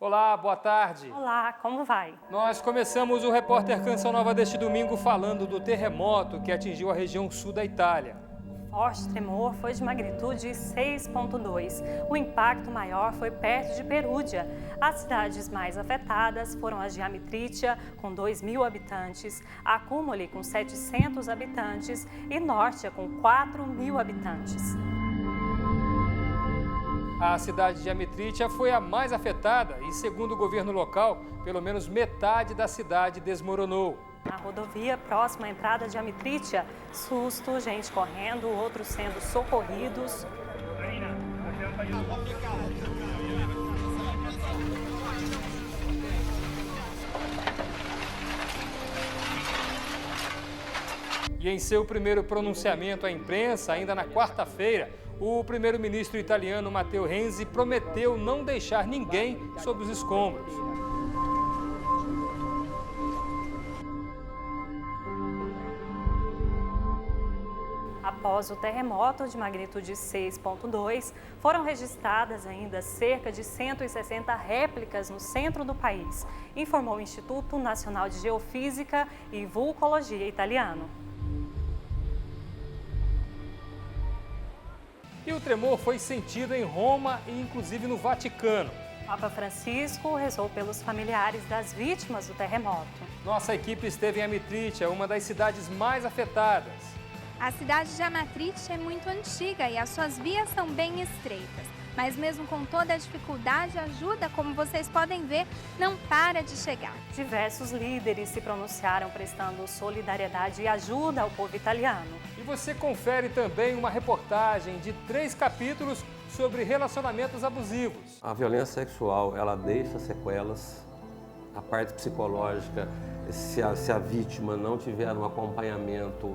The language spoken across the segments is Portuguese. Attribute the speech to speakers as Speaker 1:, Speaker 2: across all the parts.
Speaker 1: Olá, boa tarde.
Speaker 2: Olá, como vai?
Speaker 1: Nós começamos o Repórter Canção Nova deste domingo falando do terremoto que atingiu a região sul da Itália.
Speaker 2: O forte tremor foi de magnitude 6,2. O impacto maior foi perto de Perúdia. As cidades mais afetadas foram as de Amitritia, com 2.000 habitantes, Accumoli, com 700 habitantes e Norcia, com 4.000 habitantes.
Speaker 1: A cidade de Amitritia foi a mais afetada e, segundo o governo local, pelo menos metade da cidade desmoronou.
Speaker 2: Na rodovia próxima à entrada de Amitritia, susto, gente correndo, outros sendo socorridos.
Speaker 1: E em seu primeiro pronunciamento à imprensa, ainda na quarta-feira, o primeiro-ministro italiano Matteo Renzi prometeu não deixar ninguém sob os escombros.
Speaker 2: Após o terremoto de magnitude 6,2, foram registradas ainda cerca de 160 réplicas no centro do país, informou o Instituto Nacional de Geofísica e Vulcologia italiano.
Speaker 1: E o tremor foi sentido em Roma e inclusive no Vaticano.
Speaker 2: Papa Francisco rezou pelos familiares das vítimas do terremoto.
Speaker 1: Nossa equipe esteve em Amitritia, uma das cidades mais afetadas.
Speaker 3: A cidade de Amatrice é muito antiga e as suas vias são bem estreitas. Mas mesmo com toda a dificuldade, a ajuda, como vocês podem ver, não para de chegar.
Speaker 2: Diversos líderes se pronunciaram prestando solidariedade e ajuda ao povo italiano.
Speaker 1: E você confere também uma reportagem de 3 capítulos sobre relacionamentos abusivos.
Speaker 4: A violência sexual, ela deixa sequelas, a parte psicológica, se a vítima não tiver um acompanhamento,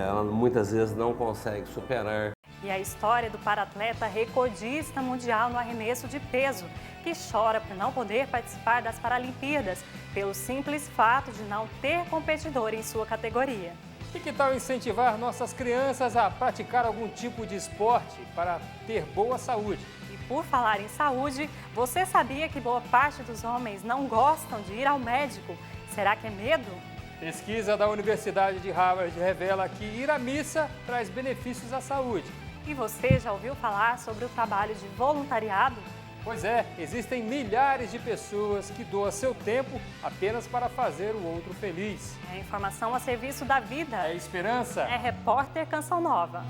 Speaker 4: ela muitas vezes não consegue superar.
Speaker 2: E a história do paratleta recordista mundial no arremesso de peso, que chora por não poder participar das Paralimpíadas, pelo simples fato de não ter competidor em sua categoria.
Speaker 1: E que tal incentivar nossas crianças a praticar algum tipo de esporte para ter boa saúde?
Speaker 2: E por falar em saúde, você sabia que boa parte dos homens não gostam de ir ao médico? Será que é medo?
Speaker 1: Pesquisa da Universidade de Harvard revela que ir à missa traz benefícios à saúde.
Speaker 2: E você já ouviu falar sobre o trabalho de voluntariado?
Speaker 1: Pois é, existem milhares de pessoas que doam seu tempo apenas para fazer o outro feliz.
Speaker 2: É informação a serviço da vida.
Speaker 1: É esperança.
Speaker 2: É Repórter Canção Nova.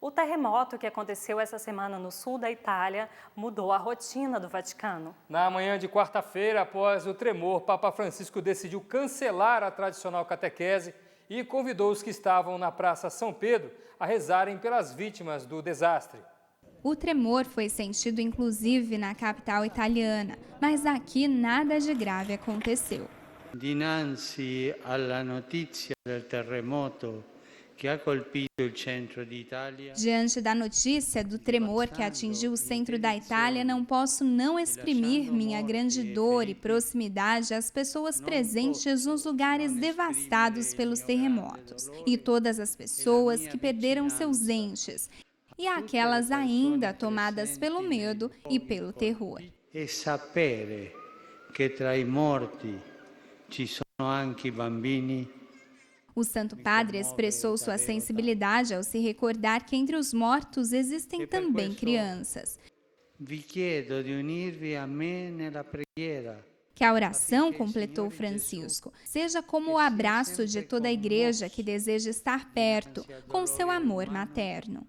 Speaker 2: O terremoto que aconteceu essa semana no sul da Itália mudou a rotina do Vaticano.
Speaker 1: Na manhã de quarta-feira, após o tremor, Papa Francisco decidiu cancelar a tradicional catequese e convidou os que estavam na Praça São Pedro a rezarem pelas vítimas do desastre.
Speaker 3: O tremor foi sentido inclusive na capital italiana, mas aqui nada de grave aconteceu.
Speaker 5: Dinanzi alla notizia del terremoto que ha colpito il centro d'Italia.
Speaker 3: Diante da notícia do tremor que atingiu o centro da Itália, não posso não exprimir minha grande dor e proximidade às pessoas presentes nos lugares devastados pelos terremotos e todas as pessoas que perderam seus entes e aquelas ainda tomadas pelo medo e pelo terror.
Speaker 5: E sapere che tra i morti ci sono anche i bambini.
Speaker 3: O Santo Padre expressou sua sensibilidade ao se recordar que entre os mortos existem também crianças.
Speaker 5: Vi chiedo di unirvi a me nella preghiera.
Speaker 3: Que a oração, completou Francisco, seja como o abraço de toda a igreja que deseja estar perto, com seu amor materno.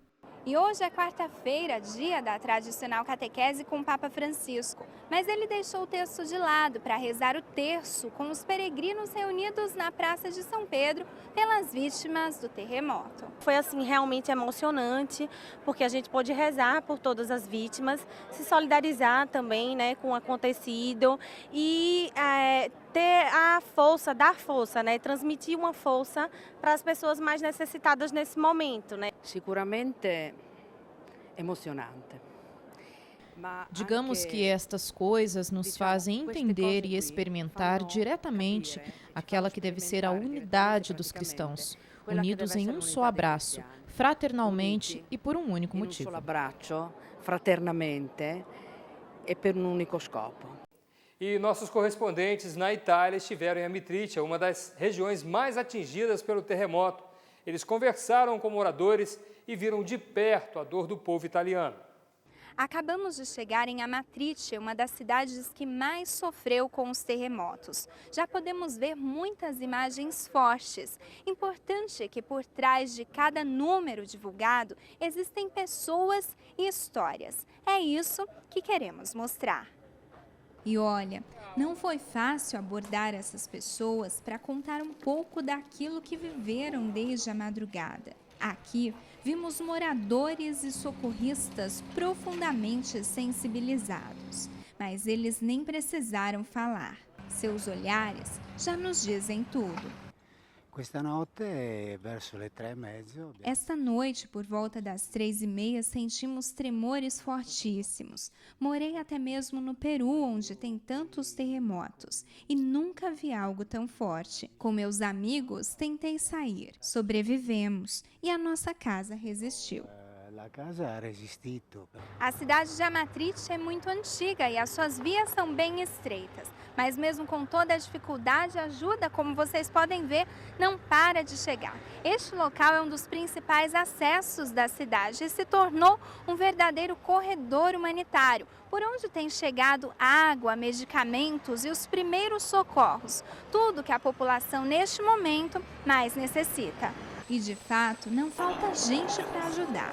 Speaker 3: E hoje é quarta-feira, dia da tradicional catequese com o Papa Francisco. Mas ele deixou o texto de lado para rezar o terço com os peregrinos reunidos na Praça de São Pedro pelas vítimas do terremoto.
Speaker 6: Foi assim realmente emocionante, porque a gente pôde rezar por todas as vítimas, se solidarizar também, né, com o acontecido e ter a força, dar força, né, transmitir uma força para as pessoas mais necessitadas nesse momento, né.
Speaker 7: Sicuramente emocionante.
Speaker 8: Digamos que estas coisas nos fazem entender e experimentar diretamente aquela que deve ser a unidade dos cristãos, unidos em um só abraço, fraternalmente e por um único motivo.
Speaker 7: Fraternamente e per un unico scopo.
Speaker 1: E nossos correspondentes na Itália estiveram em Amatrice, uma das regiões mais atingidas pelo terremoto. Eles conversaram com moradores e viram de perto a dor do povo italiano.
Speaker 3: Acabamos de chegar em Amatrice, uma das cidades que mais sofreu com os terremotos. Já podemos ver muitas imagens fortes. Importante que por trás de cada número divulgado existem pessoas e histórias. É isso que queremos mostrar. E olha, não foi fácil abordar essas pessoas para contar um pouco daquilo que viveram desde a madrugada. Aqui, vimos moradores e socorristas profundamente sensibilizados, mas eles nem precisaram falar. Seus olhares já nos dizem tudo. Esta noite, por volta das 3h30, sentimos tremores fortíssimos. Morei até mesmo no Peru, onde tem tantos terremotos, e nunca vi algo tão forte. Com meus amigos, tentei sair. Sobrevivemos e a nossa casa resistiu. A cidade de Amatrice é muito antiga e as suas vias são bem estreitas. Mas mesmo com toda a dificuldade, a ajuda, como vocês podem ver, não para de chegar. Este local é um dos principais acessos da cidade e se tornou um verdadeiro corredor humanitário, por onde tem chegado água, medicamentos e os primeiros socorros. Tudo que a população neste momento mais necessita. E, de fato, não falta gente para ajudar.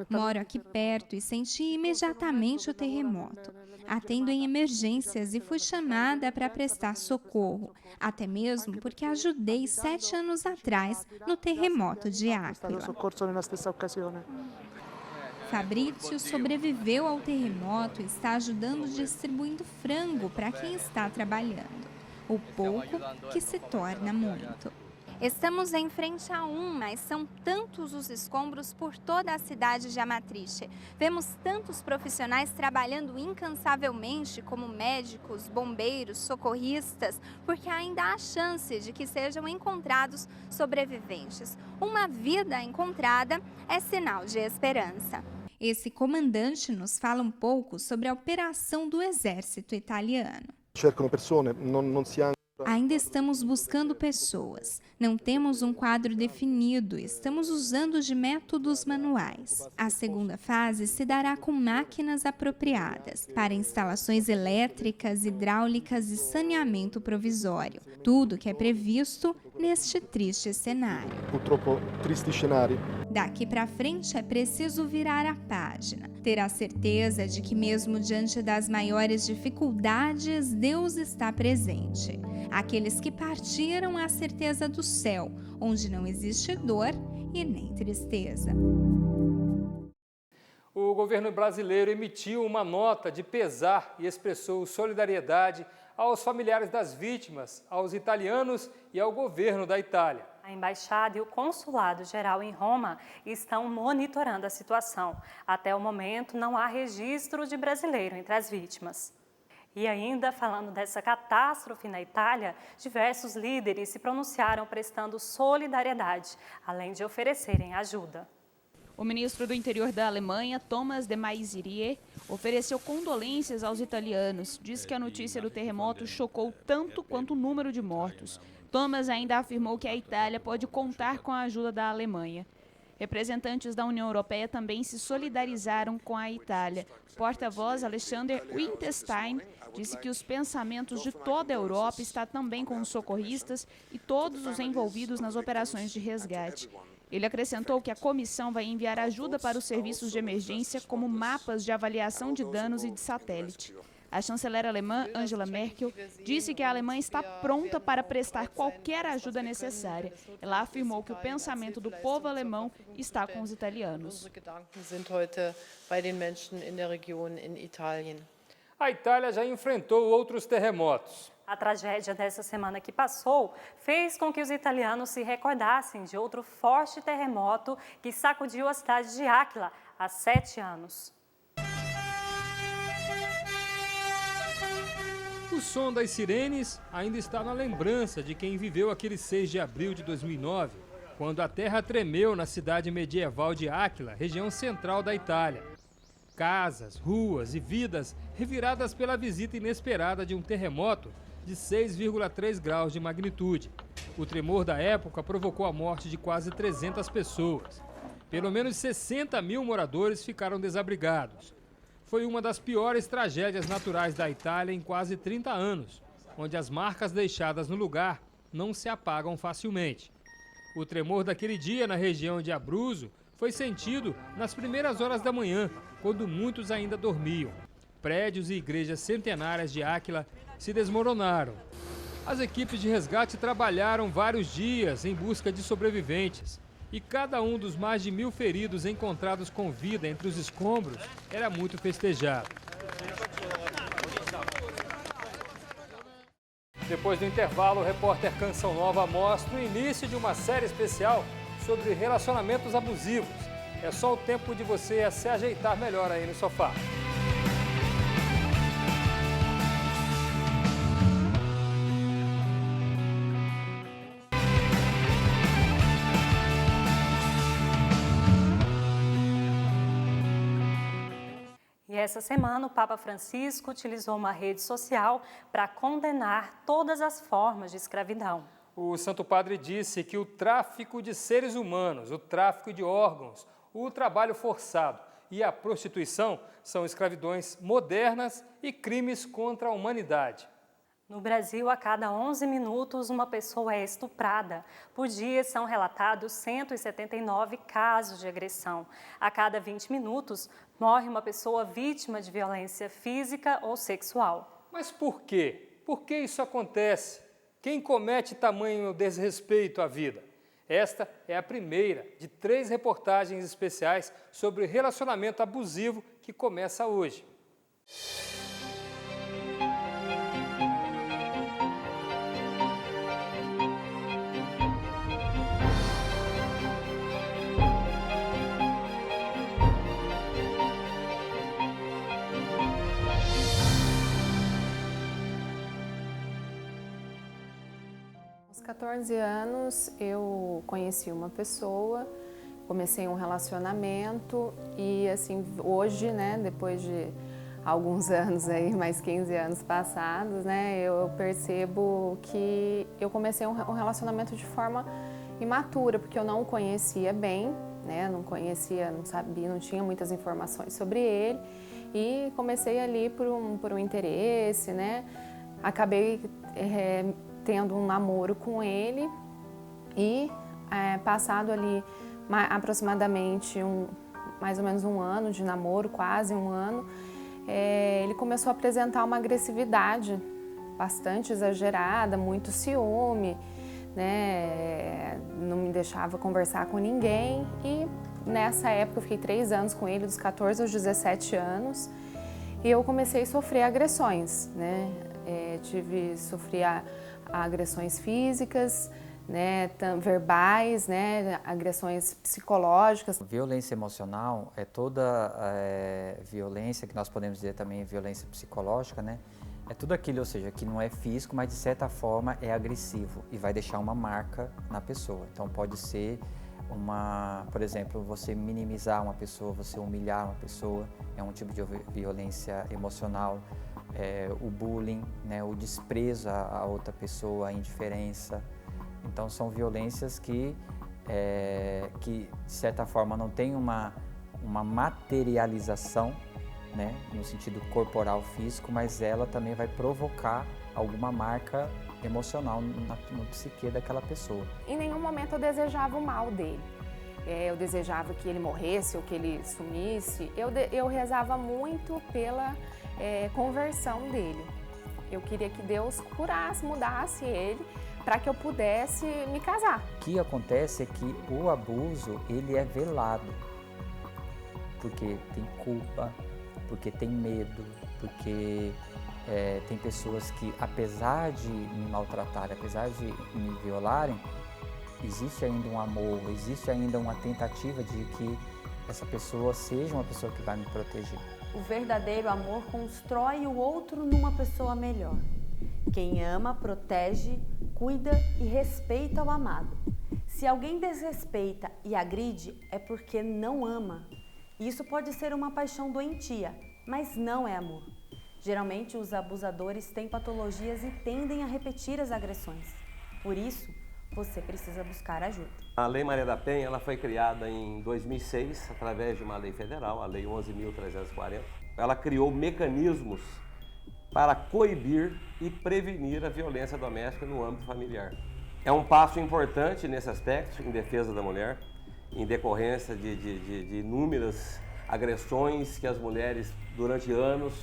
Speaker 3: Moro aqui perto e senti imediatamente o terremoto. Atendo em emergências e fui chamada para prestar socorro, até mesmo porque ajudei 7 anos atrás no terremoto de Áquila. Fabrício sobreviveu ao terremoto e está ajudando distribuindo frango para quem está trabalhando. O pouco que se torna muito. Estamos em frente a mas são tantos os escombros por toda a cidade de Amatrice. Vemos tantos profissionais trabalhando incansavelmente, como médicos, bombeiros, socorristas, porque ainda há chance de que sejam encontrados sobreviventes. Uma vida encontrada é sinal de esperança. Esse comandante nos fala um pouco sobre a operação do exército italiano. Ainda estamos buscando pessoas. Não temos um quadro definido, estamos usando de métodos manuais. A segunda fase se dará com máquinas apropriadas para instalações elétricas, hidráulicas e saneamento provisório. Tudo que é previsto neste triste cenário. Daqui para frente é preciso virar a página, ter a certeza de que mesmo diante das maiores dificuldades, Deus está presente. Aqueles que partiram à certeza do céu, onde não existe dor e nem tristeza.
Speaker 1: O governo brasileiro emitiu uma nota de pesar e expressou solidariedade aos familiares das vítimas, aos italianos e ao governo da Itália.
Speaker 2: A Embaixada e o Consulado-Geral em Roma estão monitorando a situação. Até o momento, não há registro de brasileiro entre as vítimas. E ainda falando dessa catástrofe na Itália, diversos líderes se pronunciaram prestando solidariedade, além de oferecerem ajuda.
Speaker 9: O ministro do Interior da Alemanha, Thomas de Maizière, ofereceu condolências aos italianos. Diz que a notícia do terremoto chocou tanto quanto o número de mortos. Thomas ainda afirmou que a Itália pode contar com a ajuda da Alemanha. Representantes da União Europeia também se solidarizaram com a Itália. O porta-voz Alexander Winterstein disse que os pensamentos de toda a Europa estão também com os socorristas e todos os envolvidos nas operações de resgate. Ele acrescentou que a comissão vai enviar ajuda para os serviços de emergência, como mapas de avaliação de danos e de satélite. A chanceler alemã, Angela Merkel, disse que a Alemanha está pronta para prestar qualquer ajuda necessária. Ela afirmou que o pensamento do povo alemão está com os italianos.
Speaker 1: A Itália já enfrentou outros terremotos.
Speaker 2: A tragédia dessa semana que passou fez com que os italianos se recordassem de outro forte terremoto que sacudiu a cidade de Áquila há 7 anos.
Speaker 1: O som das sirenes ainda está na lembrança de quem viveu aquele 6 de abril de 2009, quando a terra tremeu na cidade medieval de Áquila, região central da Itália. Casas, ruas e vidas reviradas pela visita inesperada de um terremoto de 6,3 graus de magnitude. O tremor da época provocou a morte de quase 300 pessoas. Pelo menos 60 mil moradores ficaram desabrigados. Foi uma das piores tragédias naturais da Itália em quase 30 anos, onde as marcas deixadas no lugar não se apagam facilmente. O tremor daquele dia na região de Abruzzo foi sentido nas primeiras horas da manhã, quando muitos ainda dormiam. Prédios e igrejas centenárias de Áquila se desmoronaram. As equipes de resgate trabalharam vários dias em busca de sobreviventes. E cada um dos mais de 1.000 feridos encontrados com vida entre os escombros era muito festejado. Depois do intervalo, o repórter Canção Nova mostra o início de uma série especial sobre relacionamentos abusivos. É só o tempo de você se ajeitar melhor aí no sofá.
Speaker 2: E essa semana o Papa Francisco utilizou uma rede social para condenar todas as formas de escravidão.
Speaker 1: O Santo Padre disse que o tráfico de seres humanos, o tráfico de órgãos, o trabalho forçado e a prostituição são escravidões modernas e crimes contra a humanidade.
Speaker 2: No Brasil, a cada 11 minutos, uma pessoa é estuprada. Por dia, são relatados 179 casos de agressão. A cada 20 minutos, morre uma pessoa vítima de violência física ou sexual.
Speaker 1: Mas por quê? Por que isso acontece? Quem comete tamanho desrespeito à vida? Esta é a primeira de 3 reportagens especiais sobre relacionamento abusivo que começa hoje.
Speaker 10: Aos 14 anos eu conheci uma pessoa, comecei um relacionamento e assim, hoje, né, depois de alguns anos aí, mais 15 anos passados, né, eu percebo que eu comecei um relacionamento de forma imatura, porque eu não o conhecia bem, né, não conhecia, não sabia, não tinha muitas informações sobre ele e comecei ali por um interesse, né, acabei tendo um namoro com ele e passado ali aproximadamente mais ou menos um ano de namoro, quase um ano, ele começou a apresentar uma agressividade bastante exagerada, muito ciúme, né? Não me deixava conversar com ninguém e nessa época eu fiquei 3 anos com ele, dos 14 aos 17 anos, e eu comecei a sofrer agressões, né? Sofri agressões físicas, né, verbais, né, agressões psicológicas.
Speaker 11: Violência emocional é toda violência, que nós podemos dizer também violência psicológica, né? É tudo aquilo, ou seja, que não é físico, mas de certa forma é agressivo e vai deixar uma marca na pessoa. Então pode ser por exemplo, você minimizar uma pessoa, você humilhar uma pessoa, é um tipo de violência emocional. O bullying, né, o desprezo à outra pessoa, a indiferença. Então são violências que de certa forma não tem uma materialização, né, no sentido corporal físico, mas ela também vai provocar alguma marca emocional no psique daquela pessoa.
Speaker 10: Em nenhum momento eu desejava o mal dele. Eu desejava que ele morresse ou que ele sumisse. Eu rezava muito pela conversão dele. Eu queria que Deus curasse, mudasse ele, para que eu pudesse me casar.
Speaker 11: O que acontece é que o abuso, ele é velado, porque tem culpa, porque tem medo, porque tem pessoas que, apesar de me maltratarem, apesar de me violarem, existe ainda um amor, existe ainda uma tentativa de que essa pessoa seja uma pessoa que vai me proteger.
Speaker 12: O verdadeiro amor constrói o outro numa pessoa melhor. Quem ama, protege, cuida e respeita o amado. Se alguém desrespeita e agride, é porque não ama. Isso pode ser uma paixão doentia, mas não é amor. Geralmente, os abusadores têm patologias e tendem a repetir as agressões. Por isso, você precisa buscar ajuda.
Speaker 4: A Lei Maria da Penha ela foi criada em 2006, através de uma lei federal, a Lei 11.340. Ela criou mecanismos para coibir e prevenir a violência doméstica no âmbito familiar. É um passo importante nesse aspecto, em defesa da mulher, em decorrência de inúmeras agressões que as mulheres, durante anos,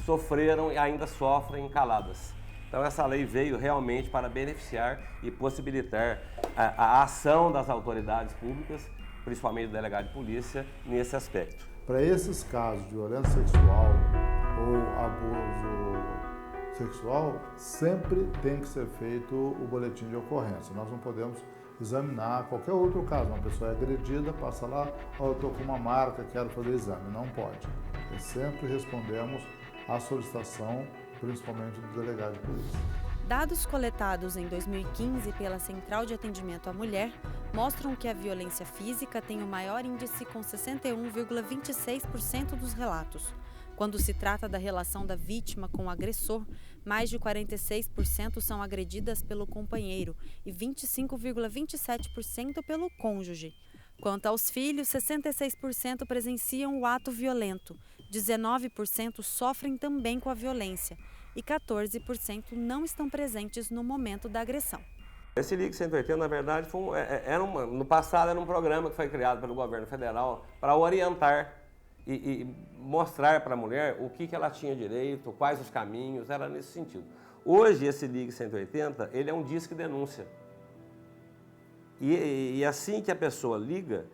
Speaker 4: sofreram e ainda sofrem caladas. Então essa lei veio realmente para beneficiar e possibilitar a ação das autoridades públicas, principalmente do delegado de polícia, nesse aspecto.
Speaker 13: Para esses casos de violência sexual ou abuso sexual, sempre tem que ser feito o boletim de ocorrência. Nós não podemos examinar qualquer outro caso. Uma pessoa é agredida, passa lá, eu estou com uma marca, quero fazer exame. Não pode. E sempre respondemos à solicitação, principalmente do delegado de polícia.
Speaker 14: Dados coletados em 2015 pela Central de Atendimento à Mulher mostram que a violência física tem o maior índice, com 61,26% dos relatos. Quando se trata da relação da vítima com o agressor, mais de 46% são agredidas pelo companheiro e 25,27% pelo cônjuge. Quanto aos filhos, 66% presenciam o ato violento, 19% sofrem também com a violência e 14% não estão presentes no momento da agressão.
Speaker 4: Esse Ligue 180, na verdade, no passado era um programa que foi criado pelo governo federal para orientar e mostrar para a mulher o que ela tinha direito, quais os caminhos, era nesse sentido. Hoje, esse Ligue 180, ele é um disque denúncia. E assim que a pessoa liga,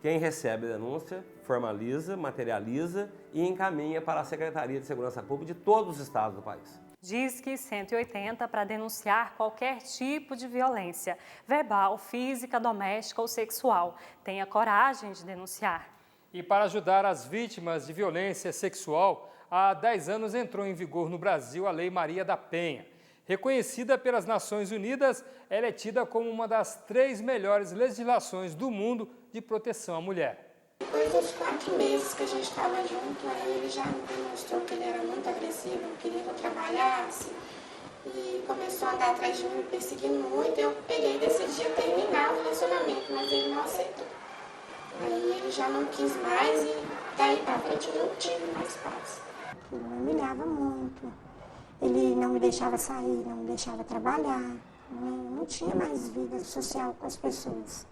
Speaker 4: quem recebe a denúncia formaliza, materializa e encaminha para a Secretaria de Segurança Pública de todos os estados do país.
Speaker 2: Disque 180 para denunciar qualquer tipo de violência, verbal, física, doméstica ou sexual. Tenha coragem de denunciar.
Speaker 1: E para ajudar as vítimas de violência sexual, há 10 anos entrou em vigor no Brasil a Lei Maria da Penha. Reconhecida pelas Nações Unidas, ela é tida como uma das 3 melhores legislações do mundo de proteção à mulher.
Speaker 15: Depois dos 4 meses que a gente estava junto, aí ele já me demonstrou que ele era muito agressivo, não queria que eu trabalhasse e começou a andar atrás de mim, me perseguindo muito. Eu peguei e decidi terminar o relacionamento, mas ele não aceitou. Aí ele já não quis mais e daí pra frente eu não tive mais paz. Ele me humilhava muito, ele não me deixava sair, não me deixava trabalhar, não tinha mais vida social com as pessoas.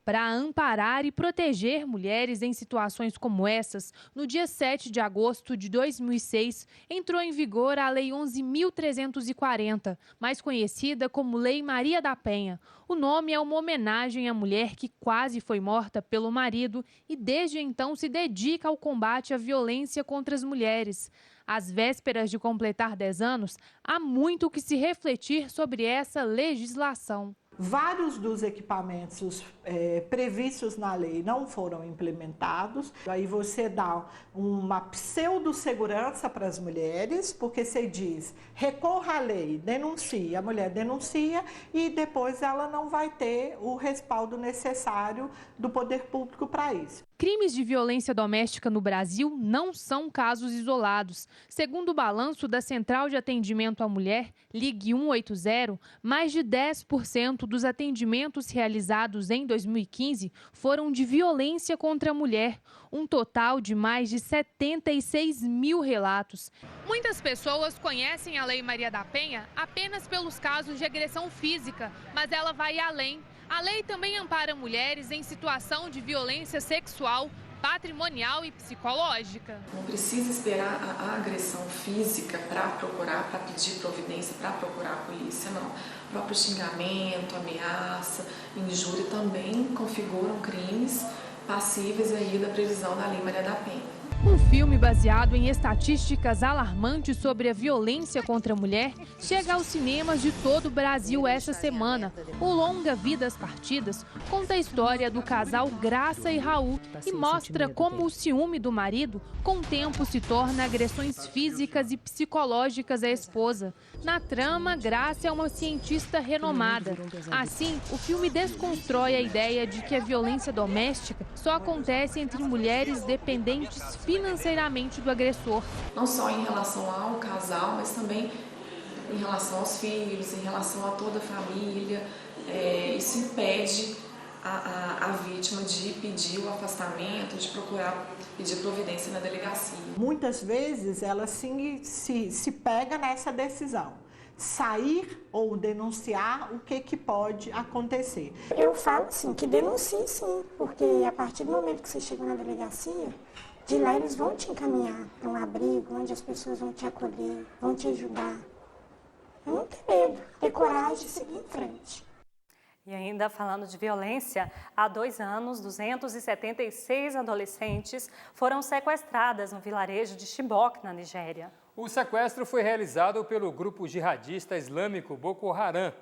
Speaker 16: Para amparar e proteger mulheres em situações como essas, no dia 7 de agosto de 2006, entrou em vigor a Lei 11.340, mais conhecida como Lei Maria da Penha. O nome é uma homenagem à mulher que quase foi morta pelo marido e desde então se dedica ao combate à violência contra as mulheres. Às vésperas de completar 10 anos, há muito que se refletir sobre essa legislação.
Speaker 17: Vários dos equipamentos previstos na lei não foram implementados. Aí você dá uma pseudo-segurança para as mulheres, porque você diz, recorra à lei, denuncie. A mulher denuncia e depois ela não vai ter o respaldo necessário do poder público para isso.
Speaker 16: Crimes de violência doméstica no Brasil não são casos isolados. Segundo o balanço da Central de Atendimento à Mulher, Ligue 180, mais de 10% dos atendimentos realizados em 2015 foram de violência contra a mulher, um total de mais de 76 mil relatos. Muitas pessoas conhecem a Lei Maria da Penha apenas pelos casos de agressão física, mas ela vai além. A lei também ampara mulheres em situação de violência sexual, patrimonial e psicológica.
Speaker 18: Não precisa esperar a agressão física para procurar, para pedir providência, para procurar a polícia, não. O próprio xingamento, ameaça, injúria também configuram crimes passíveis aí da previsão da Lei Maria da Penha.
Speaker 16: Um filme baseado em estatísticas alarmantes sobre a violência contra a mulher chega aos cinemas de todo o Brasil essa semana. O longa Vidas Partidas conta a história do casal Graça e Raul e mostra como o ciúme do marido, com o tempo, se torna agressões físicas e psicológicas à esposa. Na trama, Graça é uma cientista renomada. Assim, o filme desconstrói a ideia de que a violência doméstica só acontece entre mulheres dependentes financeiramente do agressor.
Speaker 18: Não só em relação ao casal, mas também em relação aos filhos, em relação a toda a família. Isso impede a vítima de pedir o afastamento, de procurar pedir providência na delegacia.
Speaker 17: Muitas vezes ela se pega nessa decisão, sair ou denunciar, o que pode acontecer.
Speaker 15: Eu falo assim, que denuncie sim, porque a partir do momento que você chega na delegacia, de lá eles vão te encaminhar para um abrigo onde as pessoas vão te acolher, vão te ajudar. Eu não tenho medo, ter coragem de seguir em frente.
Speaker 2: E ainda falando de violência, há 2 anos, 276 adolescentes foram sequestradas no vilarejo de Chibok, na Nigéria.
Speaker 1: O sequestro foi realizado pelo grupo jihadista islâmico Boko Haram.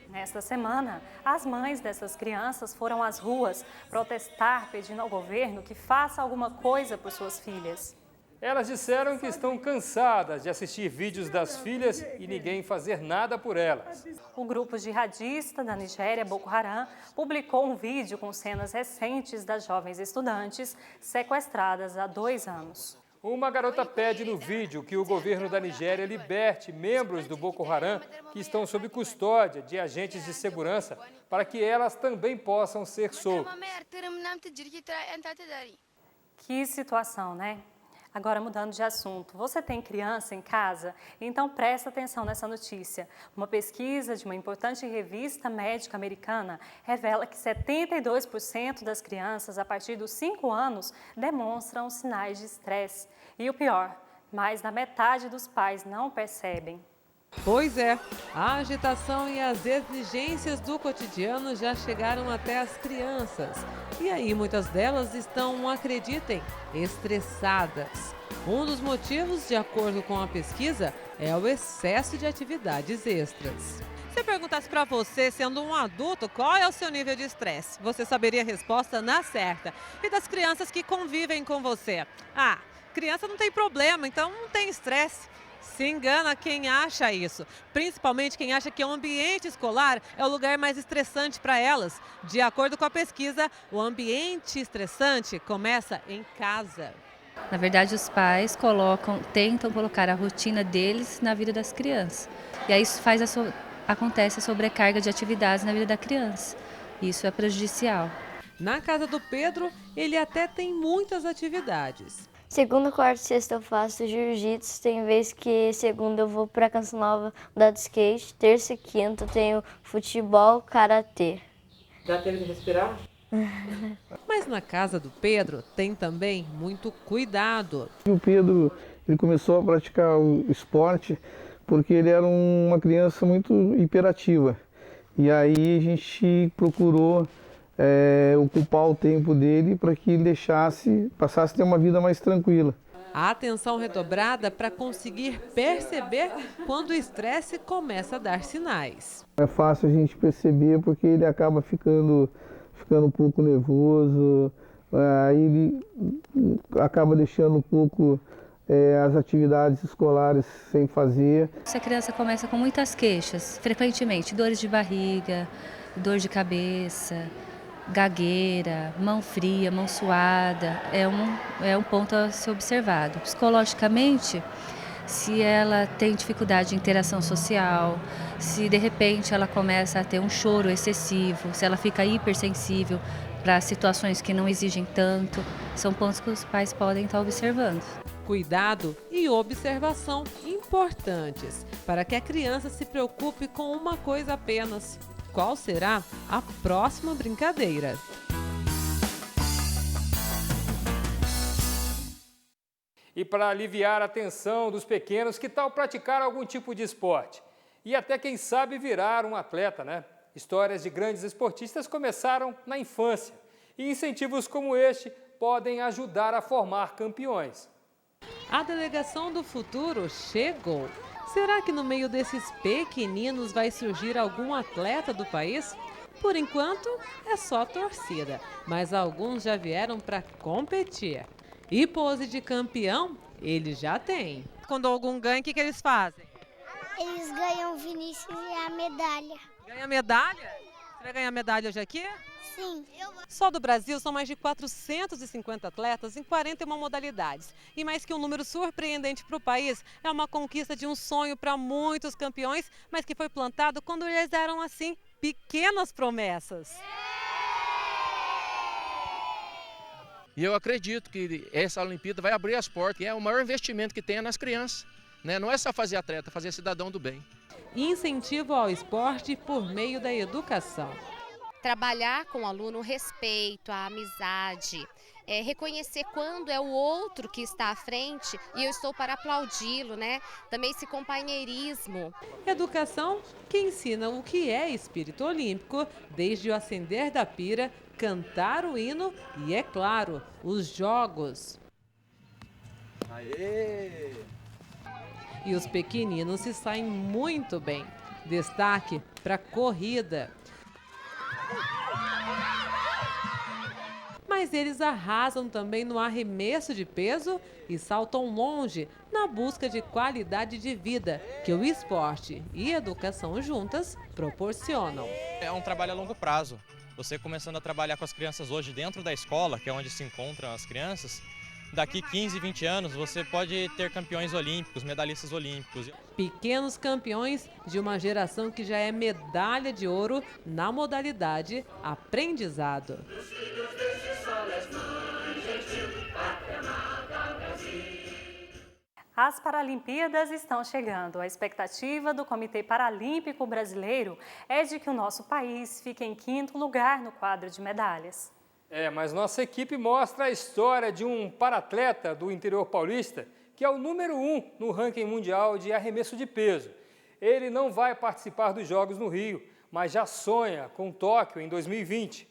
Speaker 2: Nesta semana, as mães dessas crianças foram às ruas protestar pedindo ao governo que faça alguma coisa por suas filhas.
Speaker 1: Elas disseram que estão cansadas de assistir vídeos das filhas e ninguém fazer nada por elas.
Speaker 2: O grupo jihadista da Nigéria, Boko Haram, publicou um vídeo com cenas recentes das jovens estudantes sequestradas há 2 anos.
Speaker 1: Uma garota pede no vídeo que o governo da Nigéria liberte membros do Boko Haram que estão sob custódia de agentes de segurança para que elas também possam ser soltas.
Speaker 2: Que situação, né? Agora, mudando de assunto, você tem criança em casa? Então presta atenção nessa notícia. Uma pesquisa de uma importante revista médica americana revela que 72% das crianças a partir dos 5 anos demonstram sinais de estresse. E o pior, mais da metade dos pais não percebem.
Speaker 19: Pois é, a agitação e as exigências do cotidiano já chegaram até as crianças. E aí muitas delas estão, acreditem, estressadas. Um dos motivos, de acordo com a pesquisa, é o excesso de atividades extras. Se eu perguntasse para você, sendo um adulto, qual é o seu nível de estresse, você saberia a resposta na certa. E das crianças que convivem com você? Ah, criança não tem problema, então não tem estresse. Se engana quem acha isso, principalmente quem acha que o ambiente escolar é o lugar mais estressante para elas. De acordo com a pesquisa, o ambiente estressante começa em casa.
Speaker 20: Na verdade, os pais tentam colocar a rotina deles na vida das crianças. E aí isso acontece a sobrecarga de atividades na vida da criança. Isso é prejudicial.
Speaker 19: Na casa do Pedro, ele até tem muitas atividades.
Speaker 21: Segunda, quarta e sexta eu faço jiu-jitsu, tem vez que segunda eu vou para Canção Nova andar de skate, terça e quinta eu tenho futebol, karatê.
Speaker 19: Dá tempo de respirar? Mas na casa do Pedro tem também muito cuidado.
Speaker 22: O Pedro ele começou a praticar o esporte porque ele era uma criança muito hiperativa. E aí a gente procurou ocupar o tempo dele para que ele passasse a ter uma vida mais tranquila.
Speaker 19: A atenção redobrada para conseguir perceber quando o estresse começa a dar sinais.
Speaker 22: É fácil a gente perceber porque ele acaba ficando um pouco nervoso, aí ele acaba deixando um pouco as atividades escolares sem fazer.
Speaker 20: Essa criança começa com muitas queixas, frequentemente dores de barriga, dor de cabeça, gagueira, mão fria, mão suada, é um ponto a ser observado. Psicologicamente, se ela tem dificuldade de interação social, se de repente ela começa a ter um choro excessivo, se ela fica hipersensível para situações que não exigem tanto, são pontos que os pais podem estar observando.
Speaker 19: Cuidado e observação importantes para que a criança se preocupe com uma coisa apenas. Qual será a próxima brincadeira?
Speaker 1: E para aliviar a tensão dos pequenos, que tal praticar algum tipo de esporte? E até, quem sabe, virar um atleta, né? Histórias de grandes esportistas começaram na infância. E incentivos como este podem ajudar a formar campeões.
Speaker 19: A delegação do futuro chegou. Será que no meio desses pequeninos vai surgir algum atleta do país? Por enquanto, é só torcida, mas alguns já vieram para competir. E pose de campeão, eles já têm. Quando algum ganha, o que eles fazem?
Speaker 5: Eles ganham o Vinícius e a medalha.
Speaker 19: Ganha medalha? Você vai ganhar medalha hoje aqui?
Speaker 5: Sim.
Speaker 19: Só do Brasil são mais de 450 atletas em 41 modalidades. E mais que um número surpreendente para o país, é uma conquista de um sonho para muitos campeões, mas que foi plantado quando eles eram, assim, pequenas promessas.
Speaker 6: E eu acredito que essa Olimpíada vai abrir as portas, e é o maior investimento que tem nas crianças. Né? Não é só fazer atleta, fazer cidadão do bem.
Speaker 19: Incentivo ao esporte por meio da educação.
Speaker 23: Trabalhar com o aluno o respeito, a amizade, reconhecer quando é o outro que está à frente e eu estou para aplaudi-lo, né? Também esse companheirismo.
Speaker 19: Educação que ensina o que é espírito olímpico, desde o acender da pira, cantar o hino e, é claro, os jogos.
Speaker 6: Aê!
Speaker 19: E os pequeninos se saem muito bem. Destaque para a corrida. Mas eles arrasam também no arremesso de peso e saltam longe na busca de qualidade de vida que o esporte e educação juntas proporcionam.
Speaker 24: É um trabalho a longo prazo. Você começando a trabalhar com as crianças hoje dentro da escola, que é onde se encontram as crianças, daqui 15, 20 anos você pode ter campeões olímpicos, medalhistas olímpicos.
Speaker 19: Pequenos campeões de uma geração que já é medalha de ouro na modalidade aprendizado.
Speaker 2: As Paralimpíadas estão chegando. A expectativa do Comitê Paralímpico Brasileiro é de que o nosso país fique em 5º lugar no quadro de medalhas.
Speaker 1: Mas nossa equipe mostra a história de um paratleta do interior paulista que é o número 1 no ranking mundial de arremesso de peso. Ele não vai participar dos Jogos no Rio, mas já sonha com Tóquio em 2020.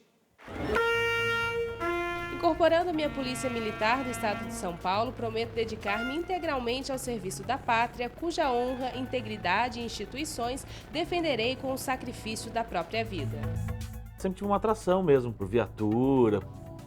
Speaker 25: Incorporando minha Polícia Militar do Estado de São Paulo, prometo dedicar-me integralmente ao serviço da pátria, cuja honra, integridade e instituições defenderei com o sacrifício da própria vida.
Speaker 26: Sempre tive uma atração mesmo por viatura,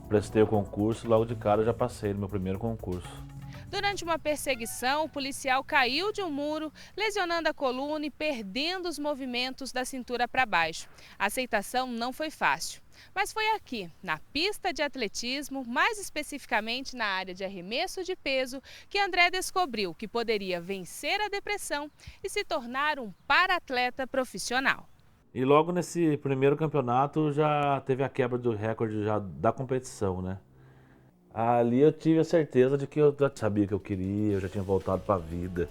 Speaker 26: prestei o concurso, logo de cara eu já passei no meu primeiro concurso.
Speaker 9: Durante uma perseguição, o policial caiu de um muro, lesionando a coluna e perdendo os movimentos da cintura para baixo. A aceitação não foi fácil, mas foi aqui, na pista de atletismo, mais especificamente na área de arremesso de peso, que André descobriu que poderia vencer a depressão e se tornar um paratleta profissional.
Speaker 26: E logo nesse primeiro campeonato já teve a quebra do recorde já da competição, né? Ali eu tive a certeza de que eu já sabia o que eu queria, eu já tinha voltado para a vida.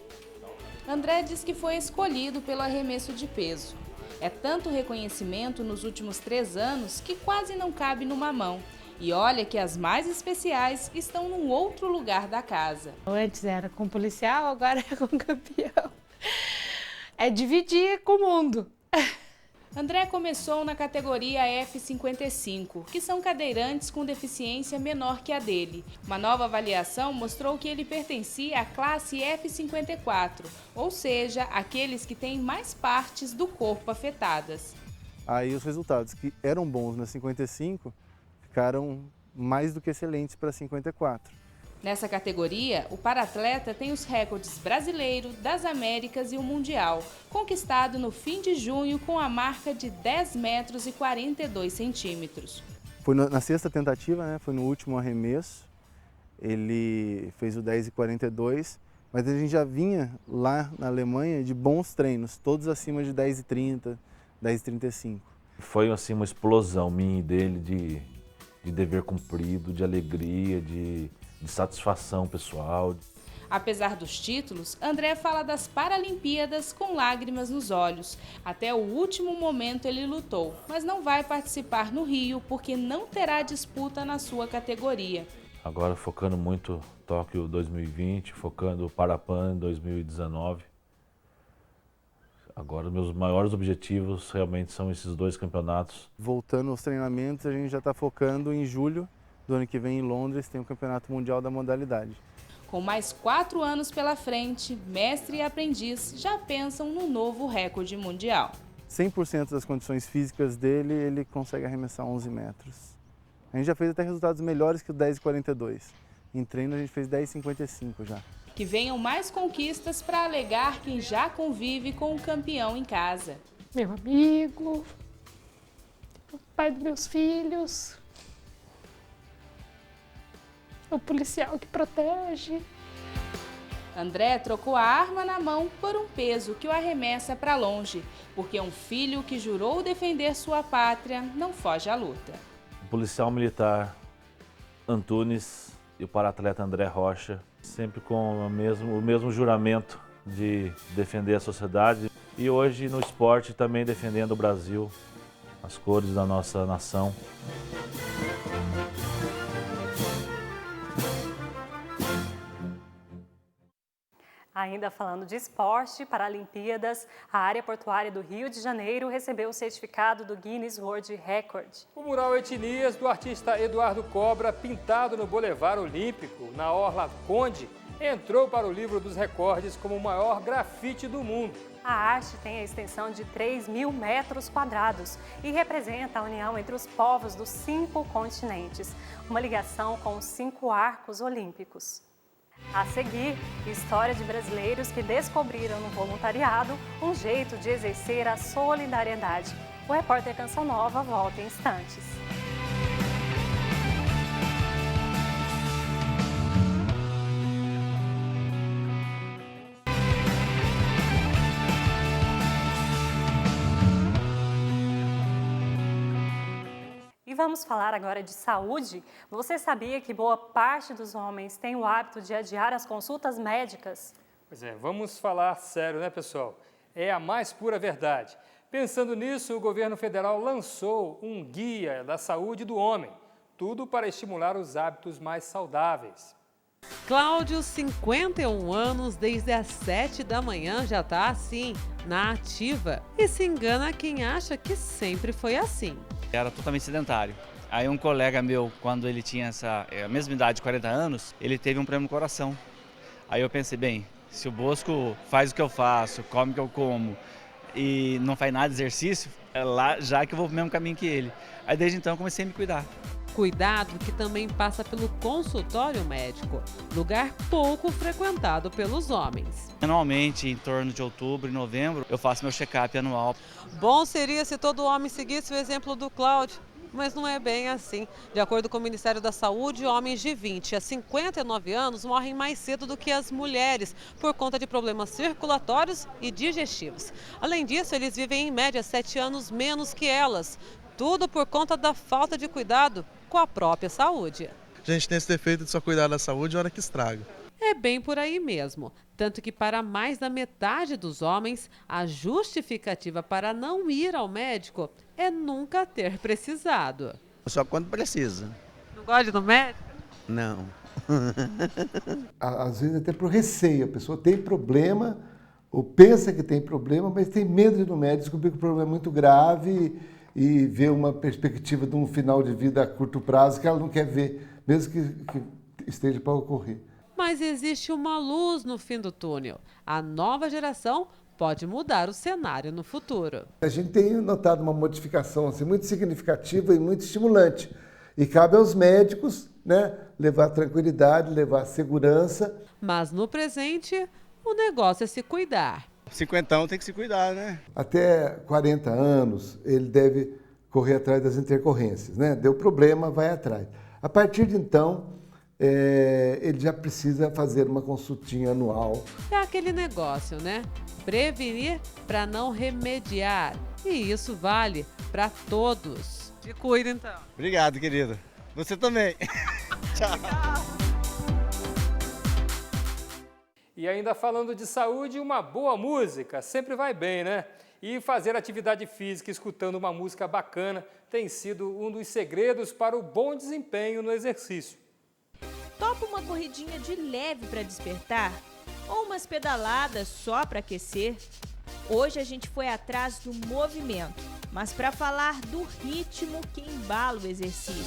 Speaker 9: André diz que foi escolhido pelo arremesso de peso. É tanto reconhecimento nos últimos 3 anos que quase não cabe numa mão. E olha que as mais especiais estão num outro lugar da casa.
Speaker 27: Antes era com policial, agora é com campeão. É dividir com o mundo.
Speaker 9: André começou na categoria F55, que são cadeirantes com deficiência menor que a dele. Uma nova avaliação mostrou que ele pertencia à classe F54, ou seja, aqueles que têm mais partes do corpo afetadas.
Speaker 28: Aí os resultados que eram bons na 55 ficaram mais do que excelentes para 54.
Speaker 9: Nessa categoria, o paratleta tem os recordes brasileiro, das Américas e o Mundial, conquistado no fim de junho com a marca de 10 metros e 42 centímetros.
Speaker 28: Foi na 6ª tentativa, né? Foi no último arremesso, ele fez o 10,42, mas a gente já vinha lá na Alemanha de bons treinos, todos acima de 10,30, 10,35.
Speaker 26: Foi assim uma explosão minha e dele de dever cumprido, de alegria, de satisfação pessoal.
Speaker 9: Apesar dos títulos, André fala das Paralimpíadas com lágrimas nos olhos. Até o último momento ele lutou, mas não vai participar no Rio porque não terá disputa na sua categoria.
Speaker 26: Agora focando muito Tóquio 2020, focando o Parapan 2019. Agora, meus maiores objetivos realmente são esses 2 campeonatos.
Speaker 28: Voltando aos treinamentos, a gente já está focando em julho do ano que vem em Londres, tem o Campeonato Mundial da modalidade.
Speaker 25: Com mais 4 anos pela frente, mestre e aprendiz já pensam no novo recorde mundial.
Speaker 28: 100% das condições físicas dele, ele consegue arremessar 11 metros. A gente já fez até resultados melhores que o 10,42. Em treino a gente fez 10,55 já.
Speaker 25: Que venham mais conquistas para alegar quem já convive com o campeão em casa.
Speaker 27: Meu amigo, o pai dos meus filhos, o policial que protege.
Speaker 25: André trocou a arma na mão por um peso que o arremessa para longe, porque um filho que jurou defender sua pátria não foge à luta.
Speaker 26: O policial militar Antunes e o paratleta André Rocha, sempre com o mesmo juramento de defender a sociedade. E hoje no esporte também defendendo o Brasil, as cores da nossa nação.
Speaker 2: Ainda falando de esporte, Paralimpíadas, a área portuária do Rio de Janeiro recebeu o certificado do Guinness World Record.
Speaker 1: O mural Etnias do artista Eduardo Cobra, pintado no Boulevard Olímpico, na Orla Conde, entrou para o livro dos recordes como o maior grafite do mundo.
Speaker 2: A arte tem a extensão de 3.000 metros quadrados e representa a união entre os povos dos 5 continentes, uma ligação com os 5 arcos olímpicos. A seguir, história de brasileiros que descobriram no voluntariado um jeito de exercer a solidariedade. O repórter Canção Nova volta em instantes. E vamos falar agora de saúde. Você sabia que boa parte dos homens tem o hábito de adiar as consultas médicas?
Speaker 1: Pois é, vamos falar sério, né, pessoal? É a mais pura verdade. Pensando nisso, o governo federal lançou um guia da saúde do homem. Tudo para estimular os hábitos mais saudáveis.
Speaker 19: Cláudio, 51 anos, desde as 7 da manhã já está assim, na ativa. E se engana quem acha que sempre foi assim.
Speaker 3: Era totalmente sedentário. Aí um colega meu, quando ele tinha a mesma idade de 40 anos, ele teve um problema no coração. Aí eu pensei, bem, se o Bosco faz o que eu faço, come o que eu como e não faz nada de exercício, é lá já que eu vou pro mesmo caminho que ele. Aí desde então eu comecei a me cuidar.
Speaker 19: Cuidado que também passa pelo consultório médico, lugar pouco frequentado pelos homens.
Speaker 3: Anualmente, em torno de outubro e novembro, eu faço meu check-up anual.
Speaker 19: Bom seria se todo homem seguisse o exemplo do Cláudio, mas não é bem assim. De acordo com o Ministério da Saúde, homens de 20 a 59 anos morrem mais cedo do que as mulheres, por conta de problemas circulatórios e digestivos. Além disso, eles vivem em média 7 anos menos que elas. Tudo por conta da falta de cuidado com a própria saúde.
Speaker 7: A gente tem esse defeito de só cuidar da saúde na hora que estraga.
Speaker 19: É bem por aí mesmo. Tanto que para mais da metade dos homens, a justificativa para não ir ao médico é nunca ter precisado.
Speaker 8: Só quando precisa.
Speaker 19: Não gosta de ir no médico?
Speaker 8: Não.
Speaker 10: Às vezes até por receio, a pessoa tem problema, ou pensa que tem problema, mas tem medo de ir no médico, descobrir que o problema é muito grave e ver uma perspectiva de um final de vida a curto prazo que ela não quer ver, mesmo que esteja para ocorrer.
Speaker 19: Mas existe uma luz no fim do túnel. A nova geração pode mudar o cenário no futuro.
Speaker 10: A gente tem notado uma modificação assim, muito significativa e muito estimulante. E cabe aos médicos, né, levar tranquilidade, levar segurança.
Speaker 19: Mas no presente, o negócio é se cuidar.
Speaker 8: 50 tem que se cuidar, né?
Speaker 10: Até 40 anos, ele deve correr atrás das intercorrências, né? Deu problema, vai atrás. A partir de então, ele já precisa fazer uma consultinha anual.
Speaker 19: É aquele negócio, né? Prevenir para não remediar. E isso vale para todos. Te cuida, então.
Speaker 8: Obrigado, querido. Você também. Tchau.
Speaker 1: E ainda falando de saúde, uma boa música sempre vai bem, né? E fazer atividade física escutando uma música bacana tem sido um dos segredos para o bom desempenho no exercício.
Speaker 11: Topa uma corridinha de leve para despertar? Ou umas pedaladas só para aquecer? Hoje a gente foi atrás do movimento, mas para falar do ritmo que embala o exercício.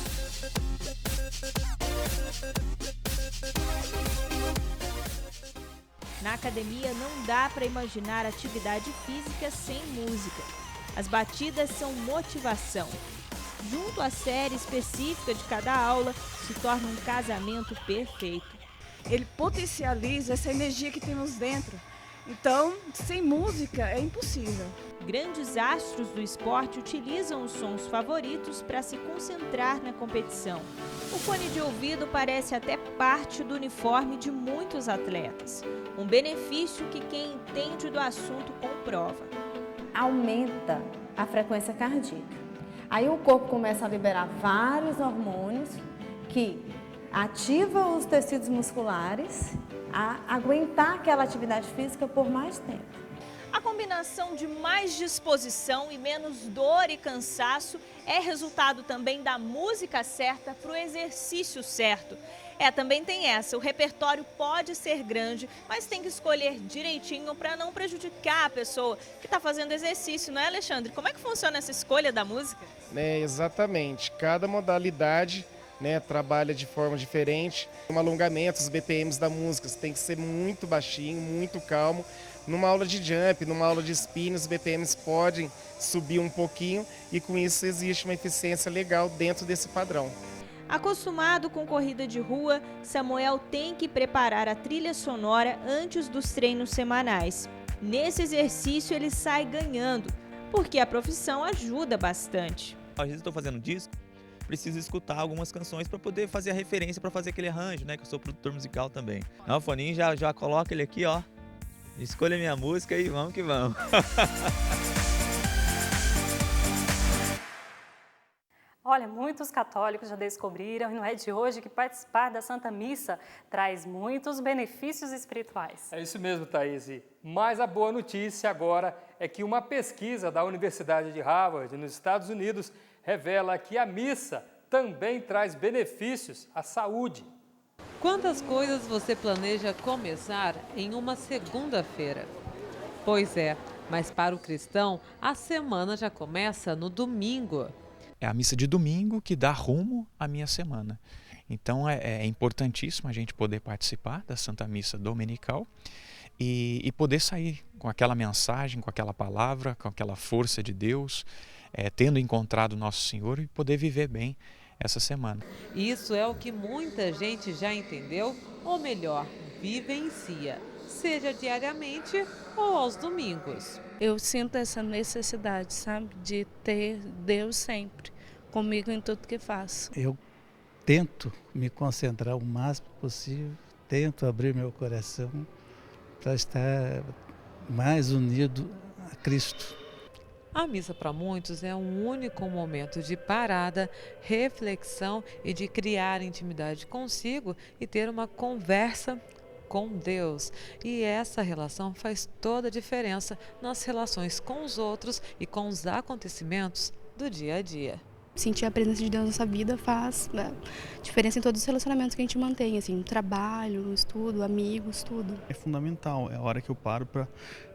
Speaker 11: Na academia não dá para imaginar atividade física sem música. As batidas são motivação. Junto à série específica de cada aula, se torna um casamento perfeito.
Speaker 4: Ele potencializa essa energia que temos dentro. Então, sem música é impossível.
Speaker 11: Grandes astros do esporte utilizam os sons favoritos para se concentrar na competição. O fone de ouvido parece até parte do uniforme de muitos atletas. Um benefício que quem entende do assunto comprova.
Speaker 12: Aumenta a frequência cardíaca. Aí o corpo começa a liberar vários hormônios que ativam os tecidos musculares a aguentar aquela atividade física por mais tempo.
Speaker 11: A combinação de mais disposição e menos dor e cansaço é resultado também da música certa para o exercício certo. Também tem essa, o repertório pode ser grande, mas tem que escolher direitinho para não prejudicar a pessoa que está fazendo exercício, não é, Alexandre? Como é que funciona essa escolha da música?
Speaker 13: Exatamente, cada modalidade trabalha de forma diferente. Um alongamento, os BPMs da música tem que ser muito baixinho, muito calmo. Numa aula de jump, numa aula de spin, os BPMs podem subir um pouquinho e com isso existe uma eficiência legal dentro desse padrão.
Speaker 11: Acostumado com corrida de rua, Samuel tem que preparar a trilha sonora antes dos treinos semanais. Nesse exercício ele sai ganhando, porque a profissão ajuda bastante.
Speaker 14: Às vezes estou fazendo disco, preciso escutar algumas canções para poder fazer a referência, para fazer aquele arranjo, que eu sou produtor musical também. O foninho já coloca ele aqui, ó. Escolha minha música e vamos que vamos.
Speaker 2: Olha, muitos católicos já descobriram, e não é de hoje, que participar da Santa Missa traz muitos benefícios espirituais.
Speaker 1: É isso mesmo, Thaís. Mas a boa notícia agora é que uma pesquisa da Universidade de Harvard, nos Estados Unidos, revela que a missa também traz benefícios à saúde.
Speaker 19: Quantas coisas você planeja começar em uma segunda-feira? Pois é, mas para o cristão, a semana já começa no domingo.
Speaker 15: É a missa de domingo que dá rumo à minha semana. Então é importantíssimo a gente poder participar da Santa Missa Dominical e poder sair com aquela mensagem, com aquela palavra, com aquela força de Deus, tendo encontrado Nosso Senhor e poder viver bem essa semana.
Speaker 19: Isso é o que muita gente já entendeu, ou melhor, vivencia, seja diariamente ou aos domingos.
Speaker 16: Eu sinto essa necessidade, sabe, de ter Deus sempre comigo em tudo que faço.
Speaker 17: Eu tento me concentrar o máximo possível, tento abrir meu coração para estar mais unido a Cristo.
Speaker 19: A missa para muitos é um único momento de parada, reflexão e de criar intimidade consigo e ter uma conversa com Deus. E essa relação faz toda a diferença nas relações com os outros e com os acontecimentos do dia a dia.
Speaker 18: Sentir a presença de Deus na nossa vida faz diferença em todos os relacionamentos que a gente mantém, assim, trabalho, estudo, amigos, tudo.
Speaker 29: É fundamental, é a hora que eu paro para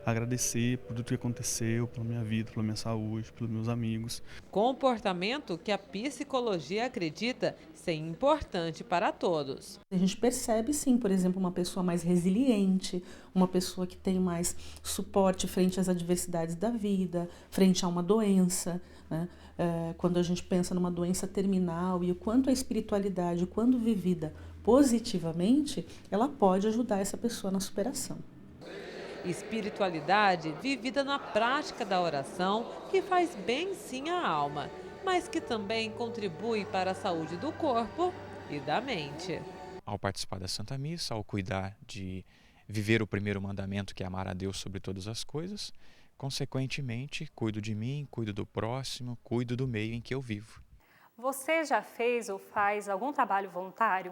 Speaker 29: agradecer por tudo que aconteceu, pela minha vida, pela minha saúde, pelos meus amigos.
Speaker 19: Comportamento que a psicologia acredita ser importante para todos.
Speaker 30: A gente percebe sim, por exemplo, uma pessoa mais resiliente, uma pessoa que tem mais suporte frente às adversidades da vida, frente a uma doença, né? Quando a gente pensa numa doença terminal e o quanto a espiritualidade, quando vivida positivamente, ela pode ajudar essa pessoa na superação.
Speaker 19: Espiritualidade vivida na prática da oração, que faz bem sim à alma, mas que também contribui para a saúde do corpo e da mente.
Speaker 15: Ao participar da Santa Missa, ao cuidar de viver o primeiro mandamento, que é amar a Deus sobre todas as coisas, consequentemente, cuido de mim, cuido do próximo, cuido do meio em que eu vivo.
Speaker 2: Você já fez ou faz algum trabalho voluntário?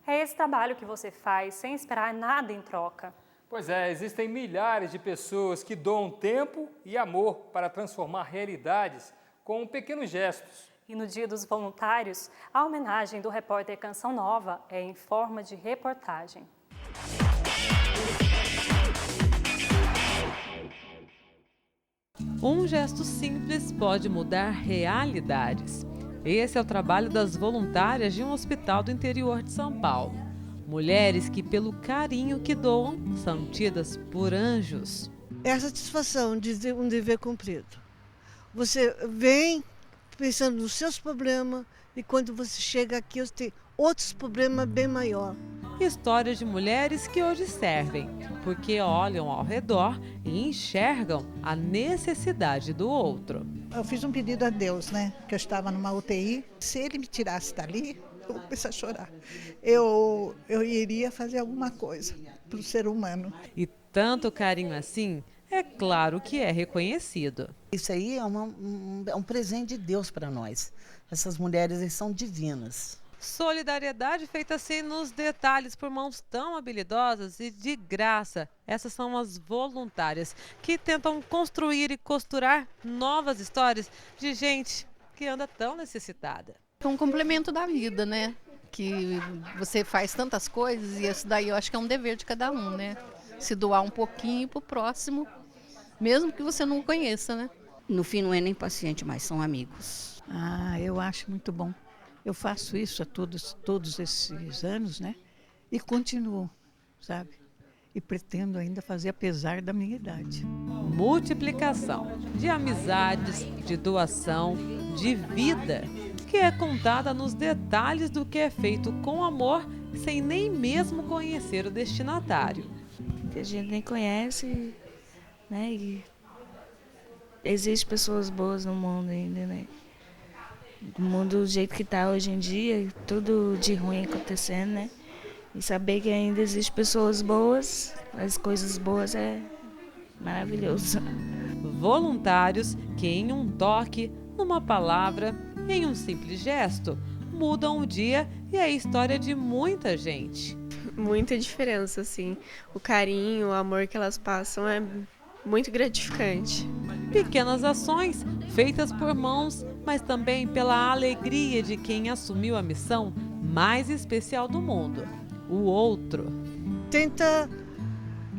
Speaker 2: É esse trabalho que você faz sem esperar nada em troca.
Speaker 1: Pois é, existem milhares de pessoas que doam tempo e amor para transformar realidades com pequenos gestos.
Speaker 2: E no Dia dos Voluntários, a homenagem do repórter Canção Nova é em forma de reportagem.
Speaker 19: Um gesto simples pode mudar realidades. Esse é o trabalho das voluntárias de um hospital do interior de São Paulo. Mulheres que, pelo carinho que doam, são tidas por anjos.
Speaker 5: É a satisfação de um dever cumprido. Você vem pensando nos seus problemas e quando você chega aqui, você tem outros problemas bem maiores.
Speaker 19: Histórias de mulheres que hoje servem, porque olham ao redor e enxergam a necessidade do outro.
Speaker 6: Eu fiz um pedido a Deus, né? Que eu estava numa UTI. Se ele me tirasse dali, eu vou começar a chorar. Eu iria fazer alguma coisa para o ser humano.
Speaker 19: E tanto carinho assim, é claro que é reconhecido.
Speaker 9: Isso aí é um presente de Deus para nós. Essas mulheres são divinas.
Speaker 19: Solidariedade feita assim nos detalhes por mãos tão habilidosas e de graça. Essas são as voluntárias que tentam construir e costurar novas histórias de gente que anda tão necessitada.
Speaker 20: É um complemento da vida, né? Que você faz tantas coisas e isso daí eu acho que é um dever de cada um, né? Se doar um pouquinho pro próximo, mesmo que você não conheça, né?
Speaker 21: No fim não é nem paciente, mas são amigos.
Speaker 22: Eu acho muito bom. Eu faço isso há todos esses anos, né? E continuo, sabe? E pretendo ainda fazer apesar da minha idade.
Speaker 19: Multiplicação de amizades, de doação, de vida, que é contada nos detalhes do que é feito com amor, sem nem mesmo conhecer o destinatário.
Speaker 23: Que a gente nem conhece, né? E existem pessoas boas no mundo ainda, né? O mundo do jeito que está hoje em dia, tudo de ruim acontecendo, né? E saber que ainda existem pessoas boas, as coisas boas é maravilhoso.
Speaker 19: Voluntários que em um toque, numa palavra, em um simples gesto, mudam o dia e a história de muita gente.
Speaker 24: Muita diferença, assim. O carinho, o amor que elas passam é muito gratificante.
Speaker 19: Pequenas ações feitas por mãos, mas também pela alegria de quem assumiu a missão mais especial do mundo, o outro.
Speaker 5: Tenta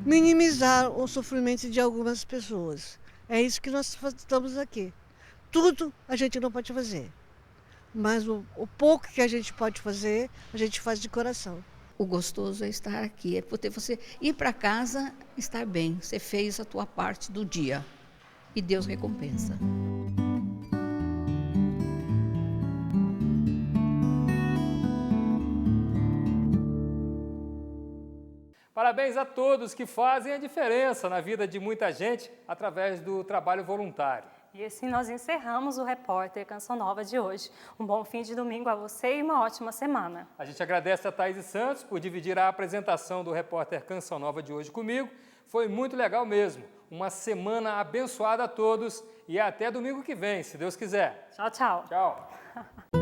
Speaker 5: minimizar o sofrimento de algumas pessoas. É isso que nós estamos aqui. Tudo a gente não pode fazer, mas o pouco que a gente pode fazer, a gente faz de coração.
Speaker 21: O gostoso é estar aqui, é poder você ir para casa, estar bem. Você fez a tua parte do dia e Deus recompensa.
Speaker 1: Parabéns a todos que fazem a diferença na vida de muita gente através do trabalho voluntário.
Speaker 2: E assim nós encerramos o Repórter Canção Nova de hoje. Um bom fim de domingo a você e uma ótima semana.
Speaker 1: A gente agradece a Thaís Santos por dividir a apresentação do Repórter Canção Nova de hoje comigo. Foi muito legal mesmo. Uma semana abençoada a todos e até domingo que vem, se Deus quiser.
Speaker 2: Tchau, tchau.
Speaker 1: Tchau.